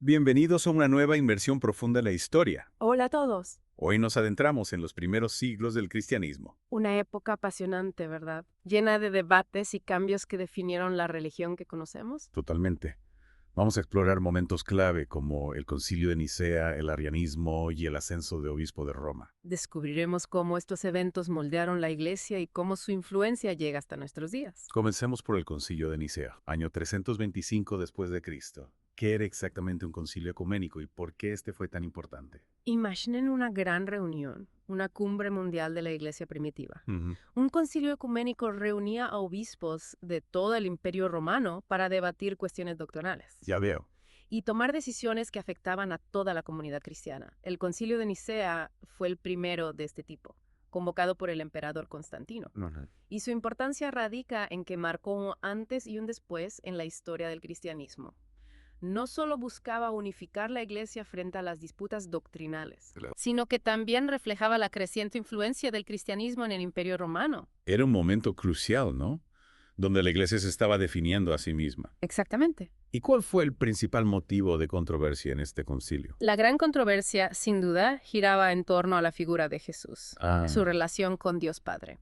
Bienvenidos a una nueva inmersión profunda en la historia. Hola a todos. Hoy nos adentramos en los primeros siglos del cristianismo. Una época apasionante, ¿verdad? Llena de debates y cambios que definieron la religión que conocemos. Totalmente. Vamos a explorar momentos clave como el Concilio de Nicea, el arrianismo y el ascenso de obispo de Roma. Descubriremos cómo estos eventos moldearon la Iglesia y cómo su influencia llega hasta nuestros días. Comencemos por el Concilio de Nicea, año 325 después de Cristo. ¿Qué era exactamente un concilio ecuménico y por qué este fue tan importante? Imaginen una gran reunión, una cumbre mundial de la Iglesia primitiva. Ujú. Un concilio ecuménico reunía a obispos de todo el Imperio Romano para debatir cuestiones doctrinales Ya veo. y tomar decisiones que afectaban a toda la comunidad cristiana. El Concilio de Nicea fue el primero de este tipo, convocado por el emperador Constantino, Ujú. y su importancia radica en que marcó un antes y un después en la historia del cristianismo. No solo buscaba unificar la Iglesia frente a las disputas doctrinales, Claro. sino que también reflejaba la creciente influencia del cristianismo en el Imperio Romano. Era un momento crucial, ¿no? Donde la iglesia se estaba definiendo a sí misma. Exactamente. ¿Y cuál fue el principal motivo de controversia en este concilio? La gran controversia, sin duda, giraba en torno a la figura de Jesús, su Ah, relación con Dios Padre.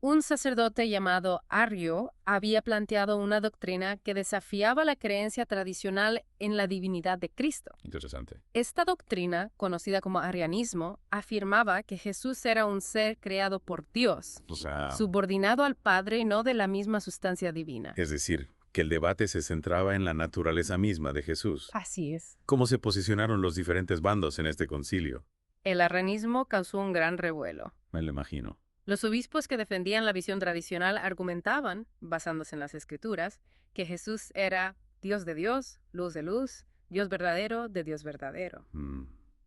Un sacerdote llamado Arrio había planteado una doctrina que desafiaba la creencia tradicional en la divinidad de Cristo. interesante. Esta doctrina, conocida como arrianismo, afirmaba que Jesús era un ser creado por Dios, O sea, subordinado al Padre y no de la misma sustancia divina. es decir, que el debate se centraba en la naturaleza misma de Jesús. Así es. ¿Cómo se posicionaron los diferentes bandos en este concilio? El arrianismo causó un gran revuelo. Me lo imagino. Los obispos que defendían la visión tradicional argumentaban, basándose en las Escrituras, que Jesús era Dios de Dios, luz de luz, Dios verdadero de Dios verdadero.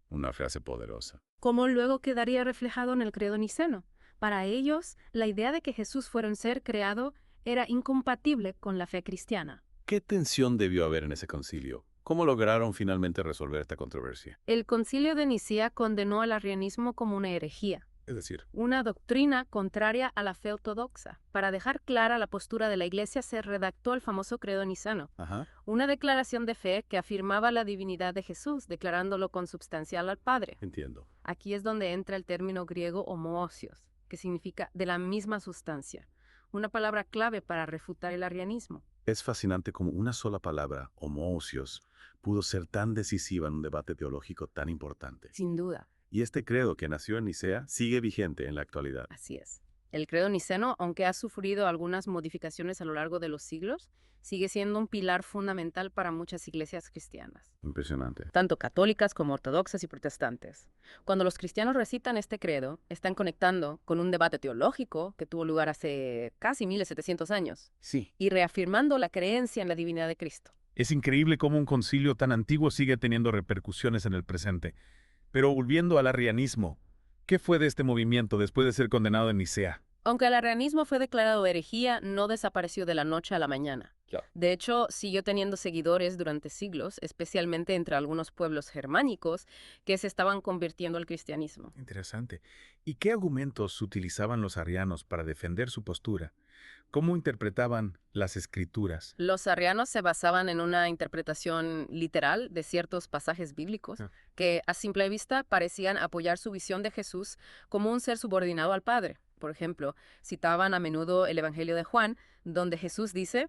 Una frase poderosa. Como luego quedaría reflejado en el credo niceno. Para ellos, la idea de que Jesús fuera un ser creado era incompatible con la fe cristiana. ¿Qué tensión debió haber en ese concilio? ¿Cómo lograron finalmente resolver esta controversia? El Concilio de Nicea condenó al arrianismo como una herejía, Es decir, una doctrina contraria a la fe ortodoxa. Para dejar clara la postura de la Iglesia se redactó el famoso credo niceno, ajá, una declaración de fe que afirmaba la divinidad de Jesús, declarándolo consubstancial al Padre. entiendo. Aquí es donde entra el término griego homoousios, que significa de la misma sustancia, una palabra clave para refutar el arrianismo. Es fascinante cómo una sola palabra, homoousios, pudo ser tan decisiva en un debate teológico tan importante. Sin duda, Y este credo que nació en Nicea sigue vigente en la actualidad. así es. El credo niceno, aunque ha sufrido algunas modificaciones a lo largo de los siglos, sigue siendo un pilar fundamental para muchas iglesias cristianas, Impresionante. tanto católicas como ortodoxas y protestantes. Cuando los cristianos recitan este credo, están conectando con un debate teológico que tuvo lugar hace casi 1700 años Sí. y reafirmando la creencia en la divinidad de Cristo. Es increíble cómo un concilio tan antiguo sigue teniendo repercusiones en el presente. Pero volviendo al arrianismo, ¿qué fue de este movimiento después de ser condenado en Nicea? Aunque el arrianismo fue declarado herejía, no desapareció de la noche a la mañana. Ya. De hecho, siguió teniendo seguidores durante siglos, especialmente entre algunos pueblos germánicos que se estaban convirtiendo al cristianismo. Interesante. ¿Y qué argumentos utilizaban los arrianos para defender su postura? ¿Cómo interpretaban las escrituras? Los arrianos se basaban en una interpretación literal de ciertos pasajes bíblicos Ah. que a simple vista parecían apoyar su visión de Jesús como un ser subordinado al Padre. Por ejemplo, citaban a menudo el Evangelio de Juan, donde Jesús dice,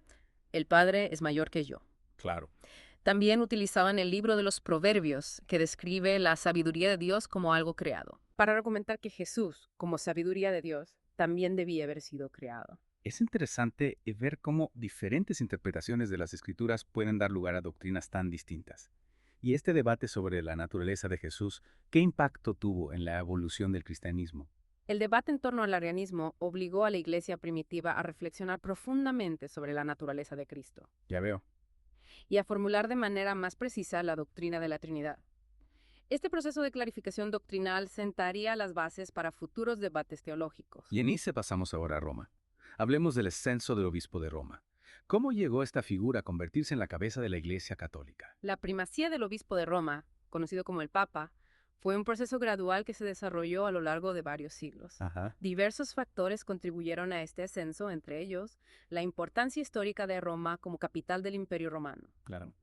"El Padre es mayor que yo". Claro. También utilizaban el libro de los Proverbios, que describe la sabiduría de Dios como algo creado, para argumentar que Jesús, como sabiduría de Dios, también debía haber sido creado. Es interesante ver cómo diferentes interpretaciones de las escrituras pueden dar lugar a doctrinas tan distintas. Y este debate sobre la naturaleza de Jesús, ¿qué impacto tuvo en la evolución del cristianismo? El debate en torno al arrianismo obligó a la Iglesia primitiva a reflexionar profundamente sobre la naturaleza de Cristo Ya veo. y a formular de manera más precisa la doctrina de la Trinidad. Este proceso de clarificación doctrinal sentaría las bases para futuros debates teológicos. Y en Nice pasamos ahora a Roma. Hablemos del ascenso del obispo de Roma. ¿Cómo llegó esta figura a convertirse en la cabeza de la Iglesia católica? La primacía del obispo de Roma, conocido como el Papa, fue un proceso gradual que se desarrolló a lo largo de varios siglos. Ajá. Diversos factores contribuyeron a este ascenso, entre ellos la importancia histórica de Roma como capital del Imperio Romano. Claro.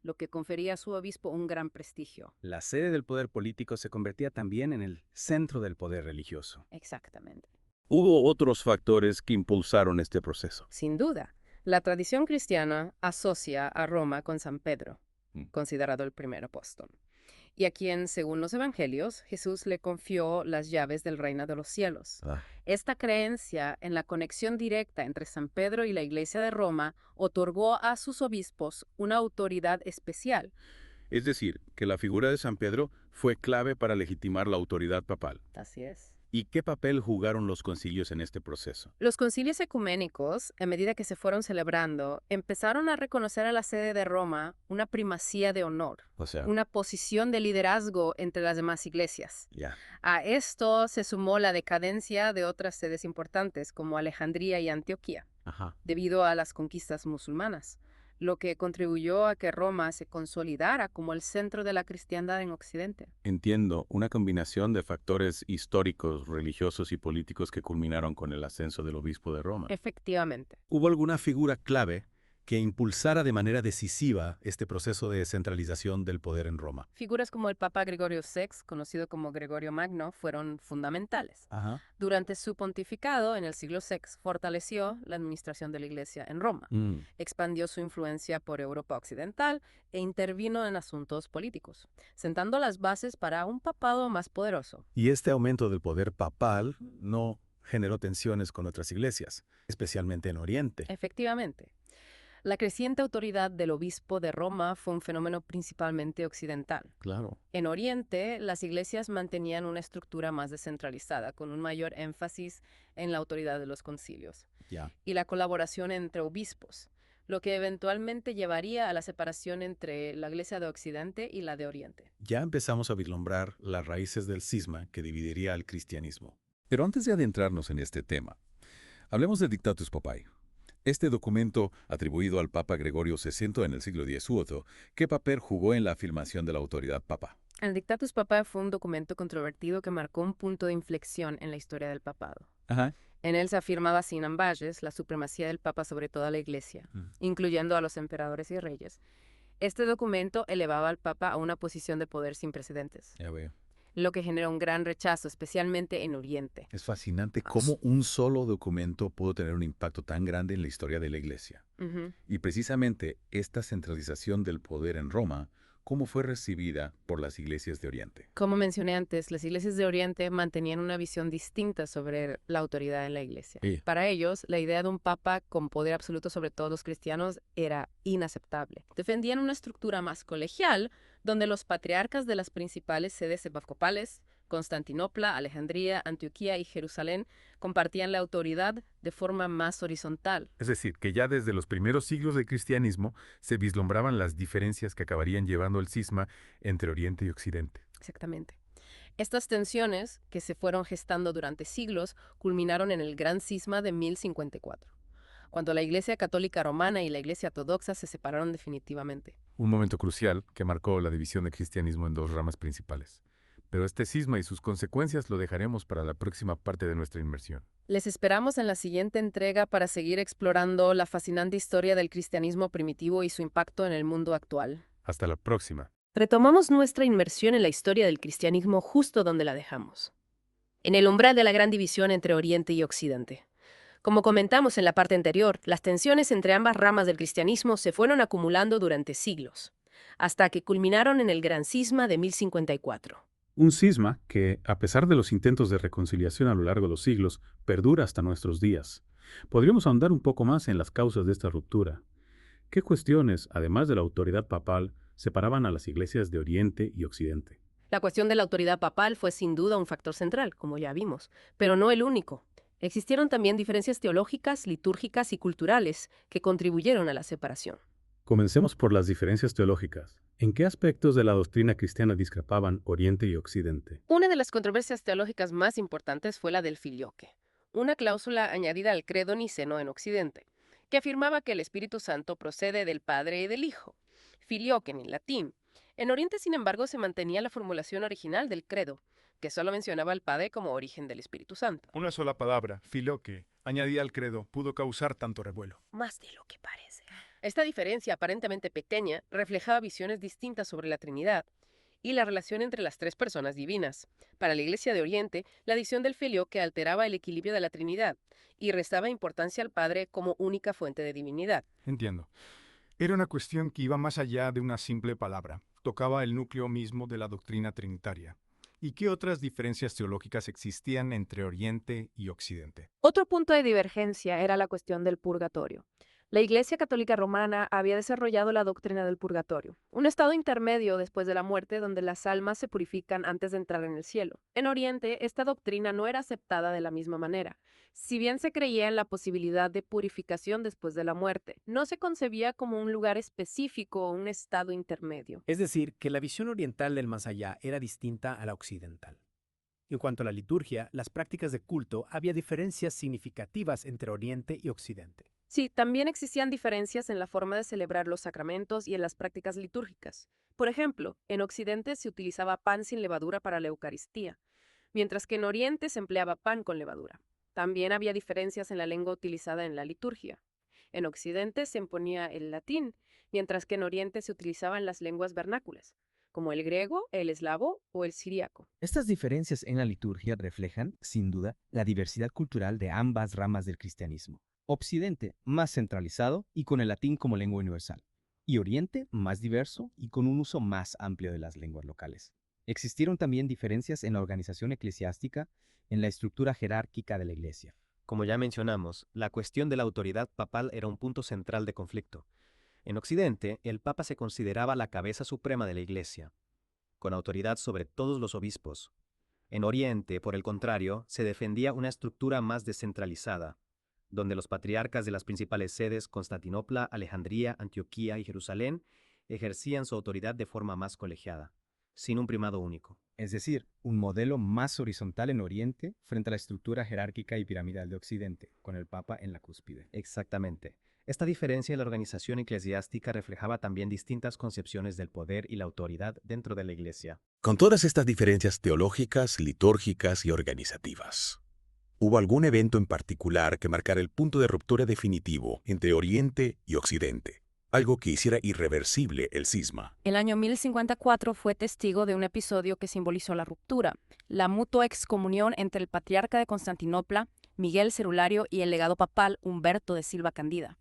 lo que confería a su obispo un gran prestigio. La sede del poder político se convertía también en el centro del poder religioso. Exactamente. Hubo otros factores que impulsaron este proceso. Sin duda, la tradición cristiana asocia a Roma con San Pedro, considerado el primer apóstol, y a quien, según los evangelios, Jesús le confió las llaves del reino de los cielos. Esta creencia en la conexión directa entre San Pedro y la Iglesia de Roma otorgó a sus obispos una autoridad especial. Es decir, que la figura de San Pedro fue clave para legitimar la autoridad papal. Así es. ¿Y qué papel jugaron los concilios en este proceso? Los concilios ecuménicos, a medida que se fueron celebrando, empezaron a reconocer a la sede de Roma una primacía de honor, O sea, una posición de liderazgo entre las demás iglesias. ya. A esto se sumó la decadencia de otras sedes importantes como Alejandría y Antioquía, Ajá. debido a las conquistas musulmanas, lo que contribuyó a que Roma se consolidara como el centro de la cristiandad en Occidente. Entiendo, una combinación de factores históricos, religiosos y políticos que culminaron con el ascenso del obispo de Roma. Efectivamente. ¿Hubo alguna figura clave que impulsara de manera decisiva este proceso de descentralización del poder en Roma? Figuras como el Papa Gregorio VI, conocido como Gregorio Magno, fueron fundamentales. Durante su pontificado, en el siglo VI, fortaleció la administración de la Iglesia en Roma, expandió su influencia por Europa Occidental e intervino en asuntos políticos, sentando las bases para un papado más poderoso. Y este aumento del poder papal no generó tensiones con otras iglesias, especialmente en Oriente. Efectivamente. La creciente autoridad del obispo de Roma fue un fenómeno principalmente occidental. Claro. En Oriente, las iglesias mantenían una estructura más descentralizada, con un mayor énfasis en la autoridad de los concilios y la colaboración entre obispos, lo que eventualmente llevaría a la separación entre la iglesia de Occidente y la de Oriente. Ya empezamos a vislumbrar las raíces del cisma que dividiría al cristianismo. Pero antes de adentrarnos en este tema, hablemos del Dictatus Papae. Este documento, atribuido al Papa Gregorio VI en el siglo XVIII, ¿qué papel jugó en la afirmación de la autoridad papa? El Dictatus Papae fue un documento controvertido que marcó un punto de inflexión en la historia del papado. En él se afirmaba sin ambages la supremacía del Papa sobre toda la Iglesia, incluyendo a los emperadores y reyes. Este documento elevaba al Papa a una posición de poder sin precedentes, Ya veo. lo que generó un gran rechazo, especialmente en Oriente. Es fascinante cómo un solo documento pudo tener un impacto tan grande en la historia de la Iglesia. Y precisamente esta centralización del poder en Roma, ¿cómo fue recibida por las iglesias de Oriente? Como mencioné antes, las iglesias de Oriente mantenían una visión distinta sobre la autoridad en la Iglesia. Sí. Para ellos, la idea de un papa con poder absoluto sobre todos los cristianos era inaceptable. Defendían una estructura más colegial, donde los patriarcas de las principales sedes episcopales, Constantinopla, Alejandría, Antioquía y Jerusalén, compartían la autoridad de forma más horizontal. Es decir, que ya desde los primeros siglos del cristianismo se vislumbraban las diferencias que acabarían llevando al cisma entre Oriente y Occidente. Exactamente. Estas tensiones, que se fueron gestando durante siglos, culminaron en el Gran Cisma de 1054, cuando la Iglesia Católica Romana y la Iglesia Ortodoxa se separaron definitivamente. Un momento crucial que marcó la división del cristianismo en dos ramas principales. Pero este cisma y sus consecuencias lo dejaremos para la próxima parte de nuestra inmersión. Les esperamos en la siguiente entrega para seguir explorando la fascinante historia del cristianismo primitivo y su impacto en el mundo actual. Hasta la próxima. Retomamos nuestra inmersión en la historia del cristianismo justo donde la dejamos, en el umbral de la gran división entre Oriente y Occidente. Como comentamos en la parte anterior, las tensiones entre ambas ramas del cristianismo se fueron acumulando durante siglos, hasta que culminaron en el Gran Cisma de 1054. Un cisma que, a pesar de los intentos de reconciliación a lo largo de los siglos, perdura hasta nuestros días. Podríamos ahondar un poco más en las causas de esta ruptura. ¿Qué cuestiones, además de la autoridad papal, separaban a las iglesias de Oriente y Occidente? La cuestión de la autoridad papal fue sin duda un factor central, como ya vimos, pero no el único. Existieron también diferencias teológicas, litúrgicas y culturales que contribuyeron a la separación. Comencemos por las diferencias teológicas. ¿En qué aspectos de la doctrina cristiana discrepaban Oriente y Occidente? Una de las controversias teológicas más importantes fue la del filioque, una cláusula añadida al credo niceno en Occidente, que afirmaba que el Espíritu Santo procede del Padre y del Hijo, filioque en latín. En Oriente, sin embargo, se mantenía la formulación original del credo, que solo mencionaba al Padre como origen del Espíritu Santo. Una sola palabra, filioque, añadida al credo, pudo causar tanto revuelo. Más de lo que parece. Esta diferencia aparentemente pequeña reflejaba visiones distintas sobre la Trinidad y la relación entre las tres personas divinas. Para la Iglesia de Oriente, la adición del filioque alteraba el equilibrio de la Trinidad y restaba importancia al Padre como única fuente de divinidad. Entiendo. Era una cuestión que iba más allá de una simple palabra. Tocaba el núcleo mismo de la doctrina trinitaria. ¿Y qué otras diferencias teológicas existían entre Oriente y Occidente? Otro punto de divergencia era la cuestión del purgatorio. La Iglesia Católica Romana había desarrollado la doctrina del purgatorio, un estado intermedio después de la muerte donde las almas se purifican antes de entrar en el cielo. En Oriente, esta doctrina no era aceptada de la misma manera. Si bien se creía en la posibilidad de purificación después de la muerte, no se concebía como un lugar específico o un estado intermedio. Es decir, que la visión oriental del más allá era distinta a la occidental. En cuanto a la liturgia, las prácticas de culto, había diferencias significativas entre Oriente y Occidente. Sí, también existían diferencias en la forma de celebrar los sacramentos y en las prácticas litúrgicas. Por ejemplo, en Occidente se utilizaba pan sin levadura para la Eucaristía, mientras que en Oriente se empleaba pan con levadura. También había diferencias en la lengua utilizada en la liturgia. En Occidente se imponía el latín, mientras que en Oriente se utilizaban las lenguas vernáculas, como el griego, el eslavo o el siríaco. Estas diferencias en la liturgia reflejan, sin duda, la diversidad cultural de ambas ramas del cristianismo. Occidente, más centralizado y con el latín como lengua universal, y Oriente, más diverso y con un uso más amplio de las lenguas locales. Existieron también diferencias en la organización eclesiástica, en la estructura jerárquica de la Iglesia. Como ya mencionamos, la cuestión de la autoridad papal era un punto central de conflicto. En Occidente, el Papa se consideraba la cabeza suprema de la Iglesia, con autoridad sobre todos los obispos. En Oriente, por el contrario, se defendía una estructura más descentralizada, donde los patriarcas de las principales sedes, Constantinopla, Alejandría, Antioquía y Jerusalén, ejercían su autoridad de forma más colegiada, sin un primado único. Es decir, un modelo más horizontal en Oriente frente a la estructura jerárquica y piramidal de Occidente, con el Papa en la cúspide. Exactamente. Esta diferencia en la organización eclesiástica reflejaba también distintas concepciones del poder y la autoridad dentro de la Iglesia. Con todas estas diferencias teológicas, litúrgicas y organizativas, ¿hubo algún evento en particular que marcara el punto de ruptura definitivo entre Oriente y Occidente? Algo que hiciera irreversible el cisma. El año 1054 fue testigo de un episodio que simbolizó la ruptura, la mutua excomunión entre el patriarca de Constantinopla, Miguel Cerulario, y el legado papal Humberto de Silva Candida.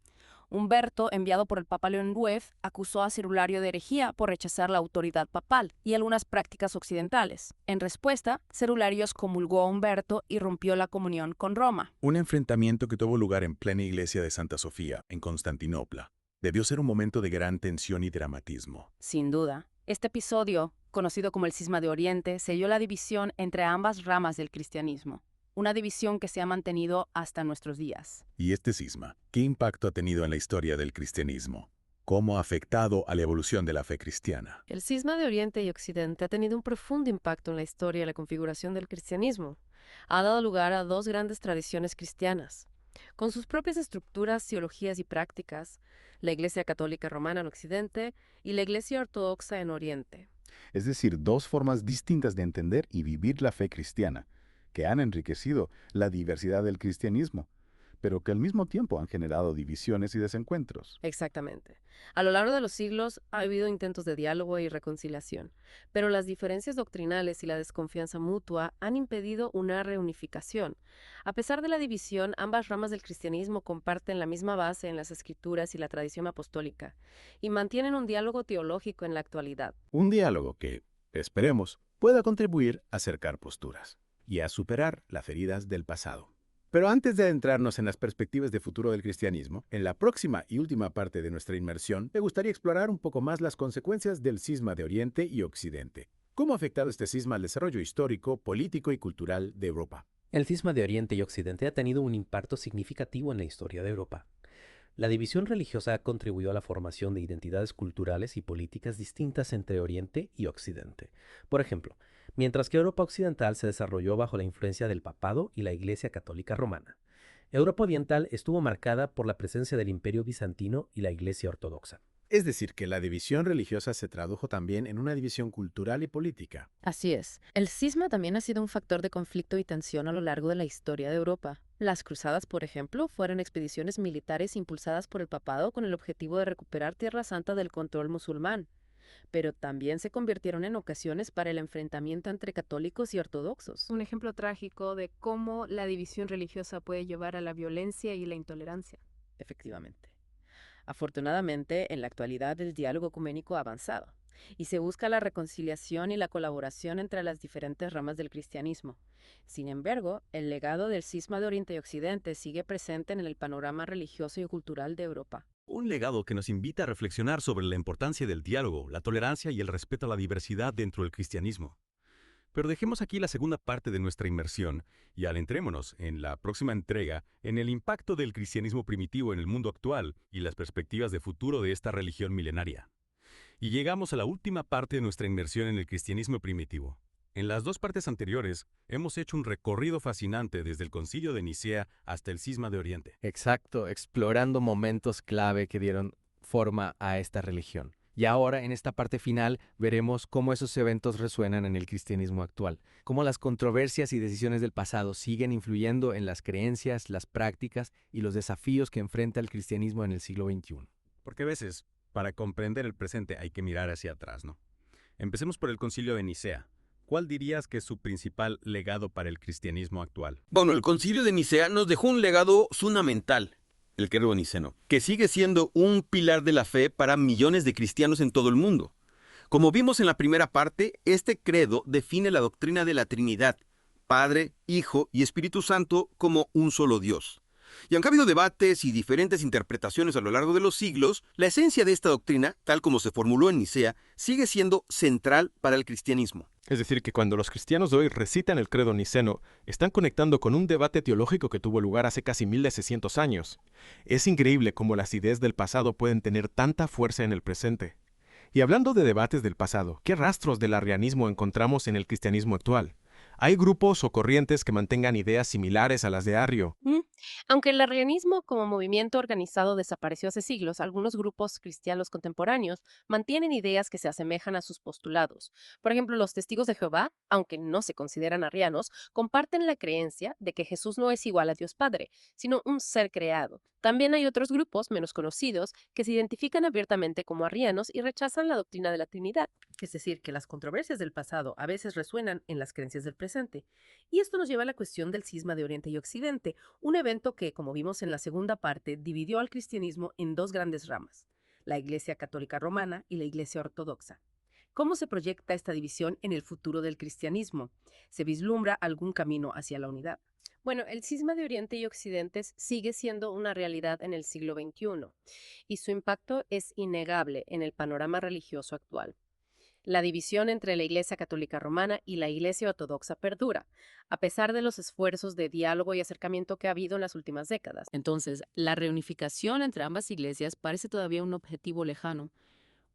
Humberto, enviado por el Papa León X, acusó a Cerulario de herejía por rechazar la autoridad papal y algunas prácticas occidentales. En respuesta, Cerulario excomulgó a Humberto y rompió la comunión con Roma. Un enfrentamiento que tuvo lugar en plena iglesia de Santa Sofía, en Constantinopla. Debió ser un momento de gran tensión y dramatismo. Sin duda. Este episodio, conocido como el Cisma de Oriente, selló la división entre ambas ramas del cristianismo. Una división que se ha mantenido hasta nuestros días. ¿Y este cisma? ¿Qué impacto ha tenido en la historia del cristianismo? ¿Cómo ha afectado a la evolución de la fe cristiana? El cisma de Oriente y Occidente ha tenido un profundo impacto en la historia y la configuración del cristianismo. Ha dado lugar a dos grandes tradiciones cristianas. Con sus propias estructuras, teologías y prácticas, la Iglesia Católica Romana en Occidente y la Iglesia Ortodoxa en Oriente. Es decir, dos formas distintas de entender y vivir la fe cristiana, que han enriquecido la diversidad del cristianismo, pero que al mismo tiempo han generado divisiones y desencuentros. Exactamente. A lo largo de los siglos ha habido intentos de diálogo y reconciliación, pero las diferencias doctrinales y la desconfianza mutua han impedido una reunificación. A pesar de la división, ambas ramas del cristianismo comparten la misma base en las escrituras y la tradición apostólica, y mantienen un diálogo teológico en la actualidad. Un diálogo que, esperemos, pueda contribuir a acercar posturas y a superar las heridas del pasado. Pero antes de adentrarnos en las perspectivas de futuro del cristianismo, en la próxima y última parte de nuestra inmersión, me gustaría explorar un poco más las consecuencias del cisma de Oriente y Occidente. ¿Cómo ha afectado este cisma al desarrollo histórico, político y cultural de Europa? El cisma de Oriente y Occidente ha tenido un impacto significativo en la historia de Europa. La división religiosa contribuyó a la formación de identidades culturales y políticas distintas entre Oriente y Occidente. Por ejemplo, mientras que Europa occidental se desarrolló bajo la influencia del papado y la Iglesia Católica Romana, Europa oriental estuvo marcada por la presencia del Imperio Bizantino y la Iglesia Ortodoxa. Es decir, que la división religiosa se tradujo también en una división cultural y política. Así es. El cisma también ha sido un factor de conflicto y tensión a lo largo de la historia de Europa. Las cruzadas, por ejemplo, fueron expediciones militares impulsadas por el papado con el objetivo de recuperar Tierra Santa del control musulmán, pero también se convirtieron en ocasiones para el enfrentamiento entre católicos y ortodoxos. Un ejemplo trágico de cómo la división religiosa puede llevar a la violencia y la intolerancia. Efectivamente. Afortunadamente, en la actualidad el diálogo ecuménico ha avanzado y se busca la reconciliación y la colaboración entre las diferentes ramas del cristianismo. Sin embargo, el legado del cisma de Oriente y Occidente sigue presente en el panorama religioso y cultural de Europa. Un legado que nos invita a reflexionar sobre la importancia del diálogo, la tolerancia y el respeto a la diversidad dentro del cristianismo. Pero dejemos aquí la segunda parte de nuestra inmersión y adentrémonos en la próxima entrega en el impacto del cristianismo primitivo en el mundo actual y las perspectivas de futuro de esta religión milenaria. Y llegamos a la última parte de nuestra inmersión en el cristianismo primitivo. En las dos partes anteriores hemos hecho un recorrido fascinante desde el Concilio de Nicea hasta el Cisma de Oriente. Exacto, explorando momentos clave que dieron forma a esta religión. Y ahora, en esta parte final, veremos cómo esos eventos resuenan en el cristianismo actual, cómo las controversias y decisiones del pasado siguen influyendo en las creencias, las prácticas y los desafíos que enfrenta el cristianismo en el siglo XXI. Porque a veces, para comprender el presente hay que mirar hacia atrás, ¿no? Empecemos por el Concilio de Nicea. ¿Cuál dirías que es su principal legado para el cristianismo actual? Bueno, el Concilio de Nicea nos dejó un legado fundamental, el credo niceno, que sigue siendo un pilar de la fe para millones de cristianos en todo el mundo. Como vimos en la primera parte, este credo define la doctrina de la Trinidad, Padre, Hijo y Espíritu Santo como un solo Dios. Y aunque ha habido debates y diferentes interpretaciones a lo largo de los siglos, la esencia de esta doctrina, tal como se formuló en Nicea, sigue siendo central para el cristianismo. Es decir, que cuando los cristianos de hoy recitan el credo niceno, están conectando con un debate teológico que tuvo lugar hace casi 1600 años. Es increíble cómo las ideas del pasado pueden tener tanta fuerza en el presente. Y hablando de debates del pasado, ¿qué rastros del arrianismo encontramos en el cristianismo actual? ¿Hay grupos o corrientes que mantengan ideas similares a las de Arrio? Aunque el arrianismo como movimiento organizado desapareció hace siglos, algunos grupos cristianos contemporáneos mantienen ideas que se asemejan a sus postulados. Por ejemplo, los testigos de Jehová, aunque no se consideran arrianos, comparten la creencia de que Jesús no es igual a Dios Padre, sino un ser creado. También hay otros grupos menos conocidos que se identifican abiertamente como arrianos y rechazan la doctrina de la Trinidad. Es decir, que las controversias del pasado a veces resuenan en las creencias del presente. Y esto nos lleva a la cuestión del cisma de Oriente y Occidente, un evento que, como vimos en la segunda parte, dividió al cristianismo en dos grandes ramas, la Iglesia Católica Romana y la Iglesia Ortodoxa. ¿Cómo se proyecta esta división en el futuro del cristianismo? ¿Se vislumbra algún camino hacia la unidad? Bueno, el cisma de Oriente y Occidente sigue siendo una realidad en el siglo XXI y su impacto es innegable en el panorama religioso actual. La división entre la Iglesia Católica Romana y la Iglesia Ortodoxa perdura, a pesar de los esfuerzos de diálogo y acercamiento que ha habido en las últimas décadas. Entonces, la reunificación entre ambas iglesias parece todavía un objetivo lejano.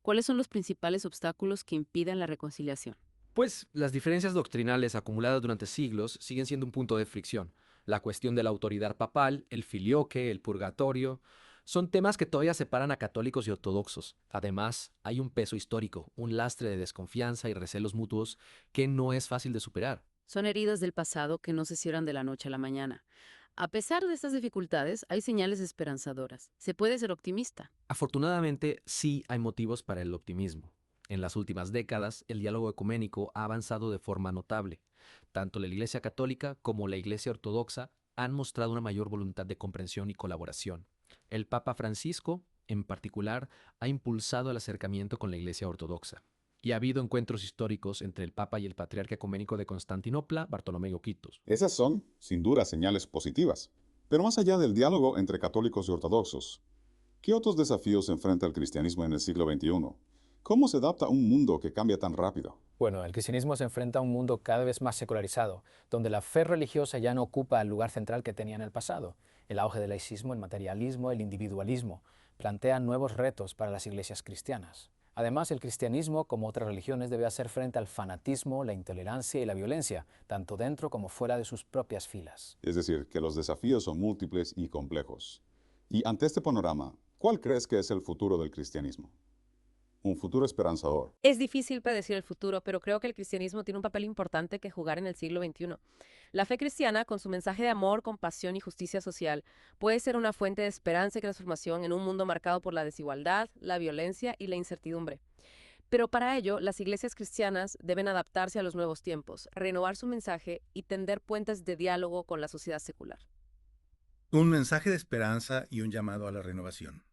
¿Cuáles son los principales obstáculos que impiden la reconciliación? Pues las diferencias doctrinales acumuladas durante siglos siguen siendo un punto de fricción. La cuestión de la autoridad papal, el filioque, el purgatorio, son temas que todavía separan a católicos y ortodoxos. Además, hay un peso histórico, un lastre de desconfianza y recelos mutuos que no es fácil de superar. Son heridas del pasado que no se cierran de la noche a la mañana. A pesar de estas dificultades, hay señales esperanzadoras. Se puede ser optimista. Afortunadamente, sí hay motivos para el optimismo. En las últimas décadas, el diálogo ecuménico ha avanzado de forma notable. Tanto la Iglesia Católica como la Iglesia Ortodoxa han mostrado una mayor voluntad de comprensión y colaboración. El Papa Francisco, en particular, ha impulsado el acercamiento con la Iglesia Ortodoxa. Y ha habido encuentros históricos entre el Papa y el Patriarca Ecuménico de Constantinopla, Bartolomé Quitos. Esas son, sin duda, señales positivas. Pero más allá del diálogo entre católicos y ortodoxos, ¿qué otros desafíos enfrenta el cristianismo en el siglo XXI? ¿Cómo se adapta a un mundo que cambia tan rápido? Bueno, el cristianismo se enfrenta a un mundo cada vez más secularizado, donde la fe religiosa ya no ocupa el lugar central que tenía en el pasado. El auge del laicismo, el materialismo, el individualismo plantean nuevos retos para las iglesias cristianas. Además, el cristianismo, como otras religiones, debe hacer frente al fanatismo, la intolerancia y la violencia, tanto dentro como fuera de sus propias filas. Es decir, que los desafíos son múltiples y complejos. Y ante este panorama, ¿cuál crees que es el futuro del cristianismo? un futuro esperanzador. Es difícil predecir el futuro, pero creo que el cristianismo tiene un papel importante que jugar en el siglo XXI. La fe cristiana, con su mensaje de amor, compasión y justicia social, puede ser una fuente de esperanza y transformación en un mundo marcado por la desigualdad, la violencia y la incertidumbre. Pero para ello, las iglesias cristianas deben adaptarse a los nuevos tiempos, renovar su mensaje y tender puentes de diálogo con la sociedad secular. Un mensaje de esperanza y un llamado a la renovación.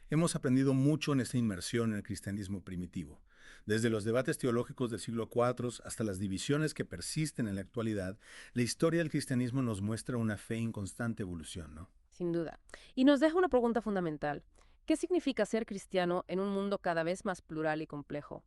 Hemos aprendido mucho en esta inmersión en el cristianismo primitivo. Desde los debates teológicos del siglo IV hasta las divisiones que persisten en la actualidad, la historia del cristianismo nos muestra una fe en constante evolución, ¿no? Sin duda. Y nos deja una pregunta fundamental. ¿Qué significa ser cristiano en un mundo cada vez más plural y complejo?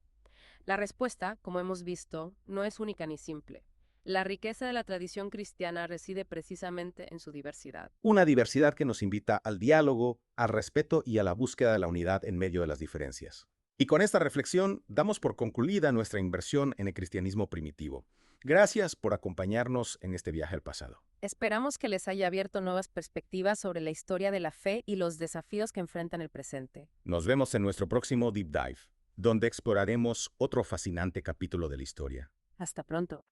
La respuesta, como hemos visto, no es única ni simple. La riqueza de la tradición cristiana reside precisamente en su diversidad. Una diversidad que nos invita al diálogo, al respeto y a la búsqueda de la unidad en medio de las diferencias. Y con esta reflexión damos por concluida nuestra inversión en el cristianismo primitivo. Gracias por acompañarnos en este viaje al pasado. Esperamos que les haya abierto nuevas perspectivas sobre la historia de la fe y los desafíos que enfrentan el presente. Nos vemos en nuestro próximo Deep Dive, donde exploraremos otro fascinante capítulo de la historia. Hasta pronto.